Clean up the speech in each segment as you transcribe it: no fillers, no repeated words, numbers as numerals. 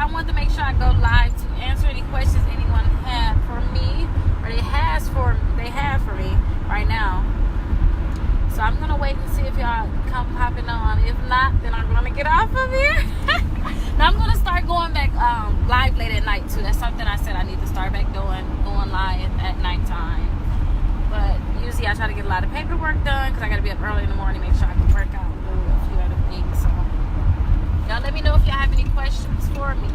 I wanted to make sure I go live to answer any questions anyone had for me, or they have for me right now. So I'm gonna wait and see if y'all come popping on. If not, then I'm gonna get off of here. Now I'm gonna start going back live late at night too. That's something I said I need to start back doing, going live at nighttime. But usually I try to get a lot of paperwork done because I gotta be up early in the morning, make sure I can work out and do a few other things. So y'all let me know if y'all have any questions for me.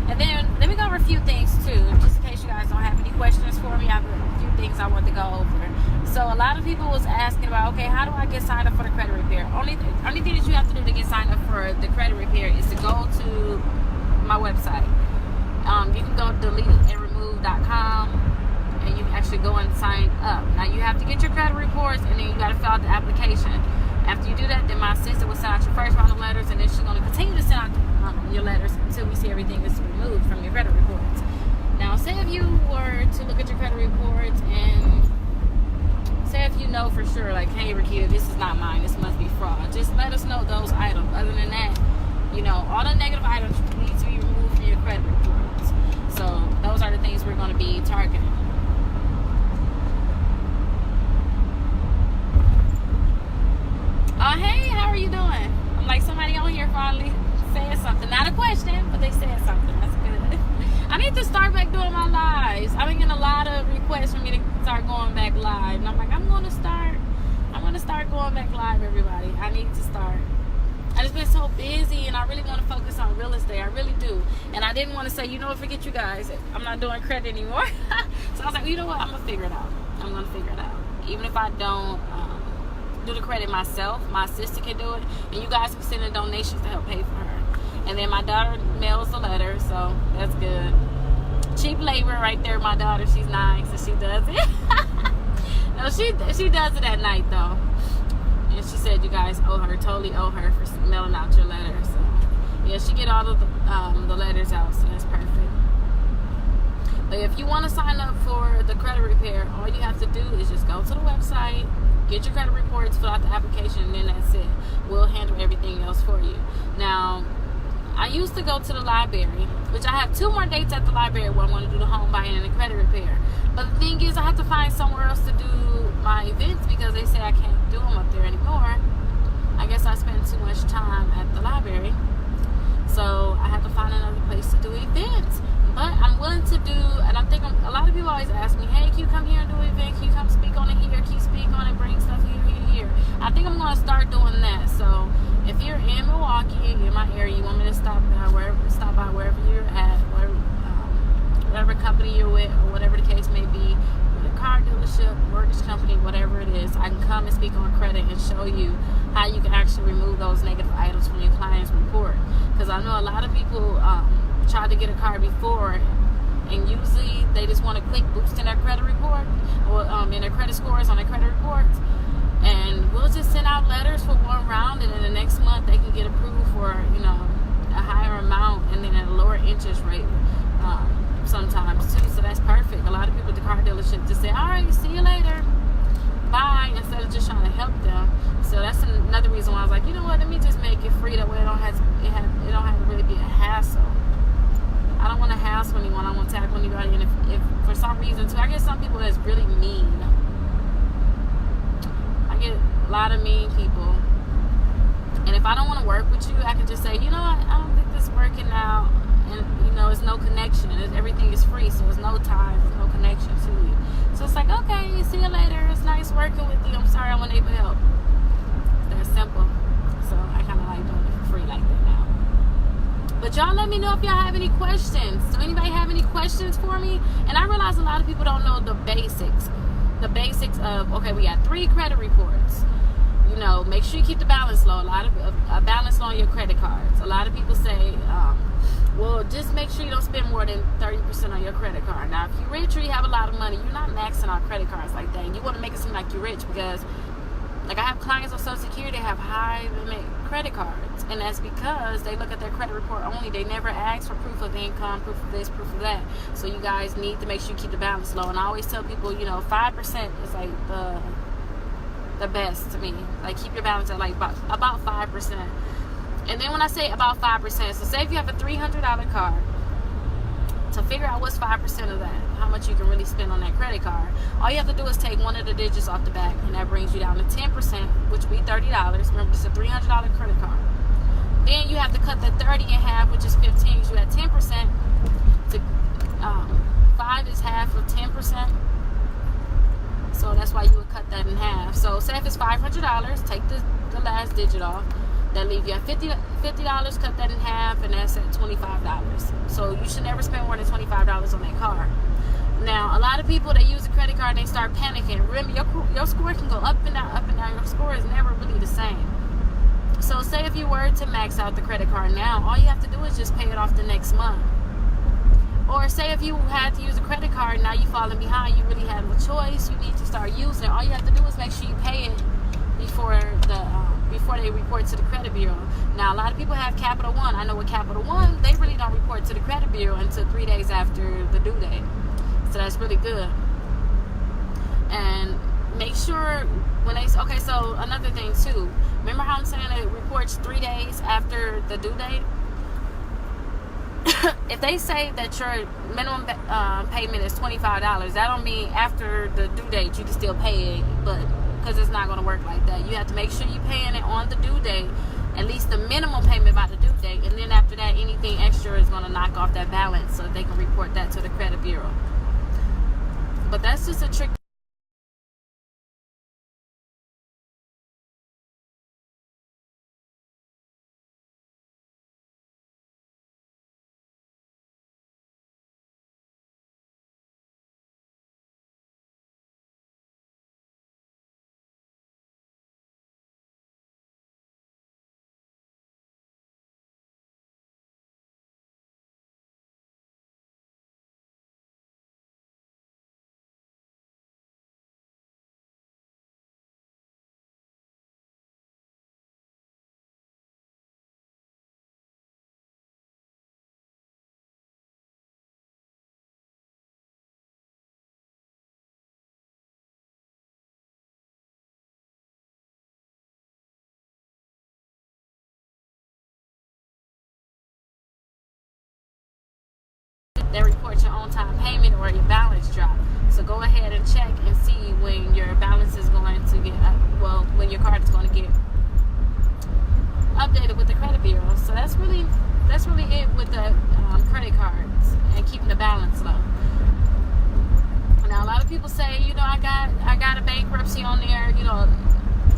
And then let me go over a few things too, just in case you guys don't have any questions for me. I have a few things I want to go over. So a lot of people was asking about, okay, how do I get signed up for the credit repair? Only thing that you have to do to get signed up for the credit repair is to go to my website. You can go to deleteandremove.com and you can actually go and sign up. Now you have to get your credit reports and then you got to fill out the application. After you do that, then my assistant will send out your first round of letters, and then she's going to continue to send out your letters until we see everything is removed from your credit reports. Now, say if you were to look at your credit reports and say if you know for sure, like, hey, Rickita, this is not mine, this must be fraud. Just let us know those items. Other than that, you know, all the negative items need to be removed from your credit reports. So those are the things we're going to be targeting. Hey, how are you doing? I'm like, somebody on here finally said something. Not a question, but they said something. That's good. I need to start back doing my lives. I've been getting a lot of requests for me to start going back live. And I'm like, I'm going to start going back live, everybody. I need to start. I just been so busy, and I really want to focus on real estate. I really do. And I didn't want to say, you know what, forget you guys. I'm not doing credit anymore. So I was like, well, you know what? I'm going to figure it out. I'm going to figure it out. Even if I don't do the credit myself, my sister can do it, and you guys can send in donations to help pay for her. And then my daughter mails the letter, so that's good. Cheap labor right there. My daughter, she's 9, so she does it. No, she does it at night though. And she said you guys totally owe her for mailing out your letter. So yeah, she get all of the letters out, so that's perfect. But if you want to sign up for the credit repair, all you have to do is just go to the website, get your credit reports, fill out the application, and then that's it. We'll handle everything else for you. Now, I used to go to the library, which I have 2 more dates at the library where I'm going to do the home buying and the credit repair. But the thing is, I have to find somewhere else to do my events because they say I can't do them up there anymore. I guess I spend too much time at the library. So I have to find another place to do events. But I'm willing to do, and I'm thinking, a lot of people always ask me, hey, can you come here and do an event? Can you come speak on it here? Can you speak on it, bring stuff here? I think I'm going to start doing that. So if you're in Milwaukee, in my area, you want me to stop by wherever you're at, whatever company you're with, or whatever the case may be, with a car dealership, mortgage company, whatever it is, I can come and speak on credit and show you how you can actually remove those negative items from your client's report. Because I know a lot of people tried to get a car before, and usually they just want a quick boost in their credit report, or in their credit scores on their credit reports. And we'll just send out letters for one round, and then the next month they can get approved for, you know, a higher amount and then at a lower interest rate sometimes too. So that's perfect. A lot of people at the car dealership just say, all right, see you later, bye, instead of just trying to help them. So that's another reason why I was like, you know what, let me just make it free, that way it don't have to really be a hassle. I don't want to hassle anyone. I don't want to tackle anybody. And if for some reason too, I get some people that's really mean. I get a lot of mean people. And if I don't want to work with you, I can just say, you know what, I don't think this is working out. And, you know, it's no connection. Everything is free, so there's no time, there's no connection to you. So it's like, okay, see you later. It's nice working with you. I'm sorry I wasn't able to help. It's that simple. So I kind of like doing it for free like that now. But y'all let me know if y'all have any questions. Do anybody have any questions for me? And I realize a lot of people don't know the basics. The basics of, okay, we got 3 credit reports. You know, make sure you keep the balance low. A balance low on your credit cards. A lot of people say, well, just make sure you don't spend more than 30% on your credit card. Now, if you're rich or you have a lot of money, you're not maxing out credit cards like that. And you want to make it seem like you're rich because, like, I have clients on Social Security that have high limit credit cards. And that's because they look at their credit report only. They never ask for proof of income, proof of this, proof of that. So you guys need to make sure you keep the balance low. And I always tell people, you know, 5% is like the best to me. Like, keep your balance at like about 5%. And then when I say about 5%, so say if you have a $300 card, to figure out what's 5% of that, how much you can really spend on that credit card, all you have to do is take one of the digits off the back, and that brings you down to 10%, which would be $30. Remember, it's a $300 credit card. Then you have to cut that 30 in half, which is 15. So you had 10%. To 5 is half of 10%. So that's why you would cut that in half. So say if it's $500, take the last digit off. That leave you at $50, cut that in half, and that's at $25. So you should never spend more than $25 on that card. Now, a lot of people, they use a credit card and they start panicking. Remember, your score can go up and down, up and down. Your score is never really the same. So say if you were to max out the credit card now, all you have to do is just pay it off the next month. Or say if you had to use a credit card, now you're falling behind, you really have no choice, you need to start using it. All you have to do is make sure you pay it before they report to the credit bureau. Now, a lot of people have Capital One. I know with Capital One, they really don't report to the credit bureau until 3 days after the due date. So that's really good. And make sure when okay, so another thing too. Remember how I'm saying it reports 3 days after the due date? If they say that your minimum payment is $25, that don't mean after the due date you can still pay it, but because it's not going to work like that. You have to make sure you're paying it on the due date, at least the minimum payment by the due date, and then after that, anything extra is going to knock off that balance so they can report that to the credit bureau. But that's just a trick. They report your on-time payment or your balance drop. So go ahead and check and see when your balance is going to get when your card is going to get updated with the credit bureau. So that's really it with the credit cards and keeping the balance low. Now, a lot of people say, I got a bankruptcy on there.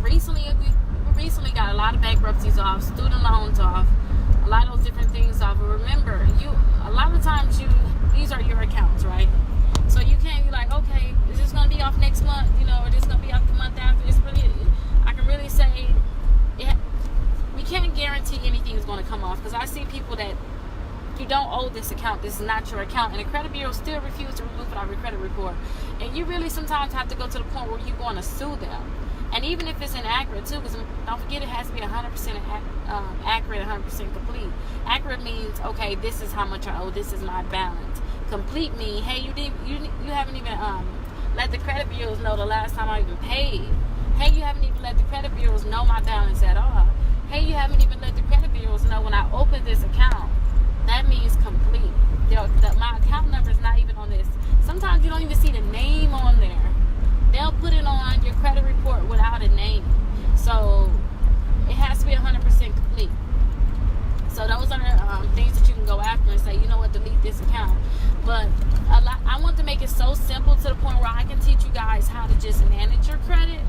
We recently got a lot of bankruptcies off, student loans off, a lot of those different things off. But remember, a lot of times these are your accounts, right? So you can't be like, okay, is this going to be off next month, or this going to be off the month after? I can really say, we can't guarantee anything is going to come off, because I see people that you don't owe this account, this is not your account, and the credit bureau still refuses to remove it off your credit report. And you really sometimes have to go to the point where you're going to sue them. And even if it's inaccurate too, because don't forget it has to be 100% accurate, 100% complete. Accurate means, okay, this is how much I owe, this is my balance. Complete means, hey, you haven't even let the credit bureaus know the last time I even paid. Hey, you haven't even let the credit bureaus know my balance at all. Hey, you haven't even let the credit bureaus know when I opened this account. That means complete. My account number is not even on this. Sometimes you don't even see the name on there. They'll put it on your credit report without a name. So it has to be 100% complete. So those are the things that you can go after and say, you know what, delete this account. But I want to make it so simple to the point where I can teach you guys how to just manage your credit,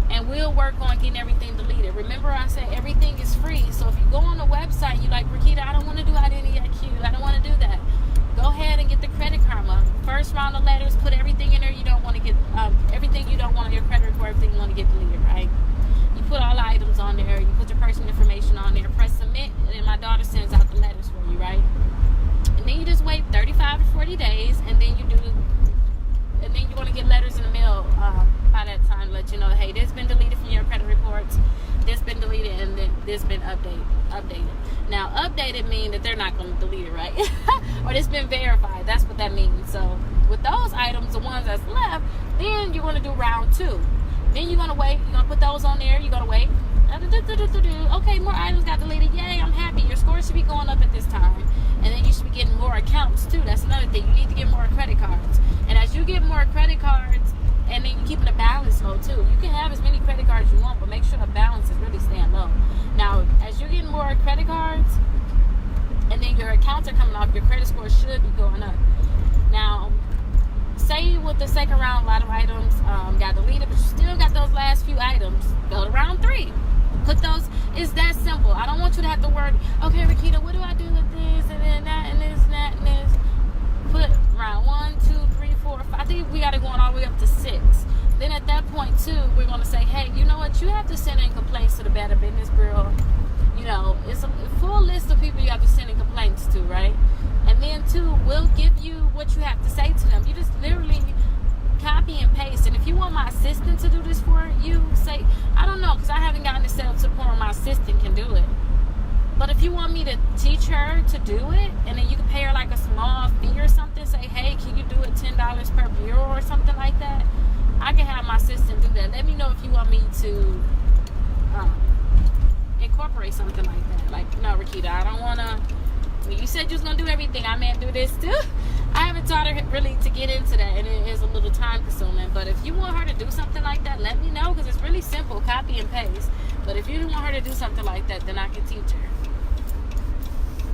and we'll work on getting everything deleted. Remember, I said everything is free. So if you go on the website, you're like, Rickita, I don't want to do identity IQ. I don't want to do that. Go ahead and get the Credit Karma. First round of letters, put everything in there you don't want to get, everything you don't want on your credit report, everything you want to get deleted, right? You put all the items on there, you put your personal information on there, press submit, and then my daughter sends out the letters for you, right? And then you just wait 35 to 40 days, and then you're going to get letters in the mail by that time to let you know, hey, this been deleted from your credit reports, this been deleted, and then this been updated. Now, updated means that they're not going to delete it, right? Or this been verified. That's what that means. So with those items, the ones that's left, then you're going to do round 2. Then you're going to wait. You're going to put those on there. You're going to wait. Okay, more items got deleted. Yay, I'm happy. Your score should be going up at this time. And then you should be getting more accounts too. That's another thing. You need to get more credit cards. And as you get more credit cards, and then you're keeping the balance low too. You can have as many credit cards you want, but make sure the balance is really staying low. Now, as you're getting more credit cards, and then your accounts are coming off, your credit score should be going up. Now, say with the second round, a lot of items got deleted, but you still got those last few items. Go to round 3. Put those, it's that simple. I don't want you to have to worry, okay, Rickita, what do I do with this, and then that, and this, and that, and this. Put round 1, 2, 3, 4, 5. I think we got to go all the way up to 6. Then at that point, too, we're going to say, hey, you know what? You have to send in complaints to the Better Business Bureau. You know, it's a full list of people you have to send in complaints to, right? And then, too, we'll give you what you have to say to them. You just literally copy and paste. And if you want my assistant to do this for you, say, I don't know, because I haven't gotten it set up to the point where my assistant can do it. But if you want me to teach her to do it, and then you can pay her like a small fee or something, say, hey, can you do it $10 per bureau or something like that? I can have my assistant do that. Let me know if you want me to incorporate something like that. Like, no, Rickita, I don't want to. When you said you was going to do everything, I may do this too. I haven't taught her really to get into that, and it is a little time consuming. But if you want her to do something like that, let me know, because it's really simple, copy and paste. But if you don't want her to do something like that, then I can teach her.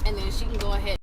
And then she can go ahead.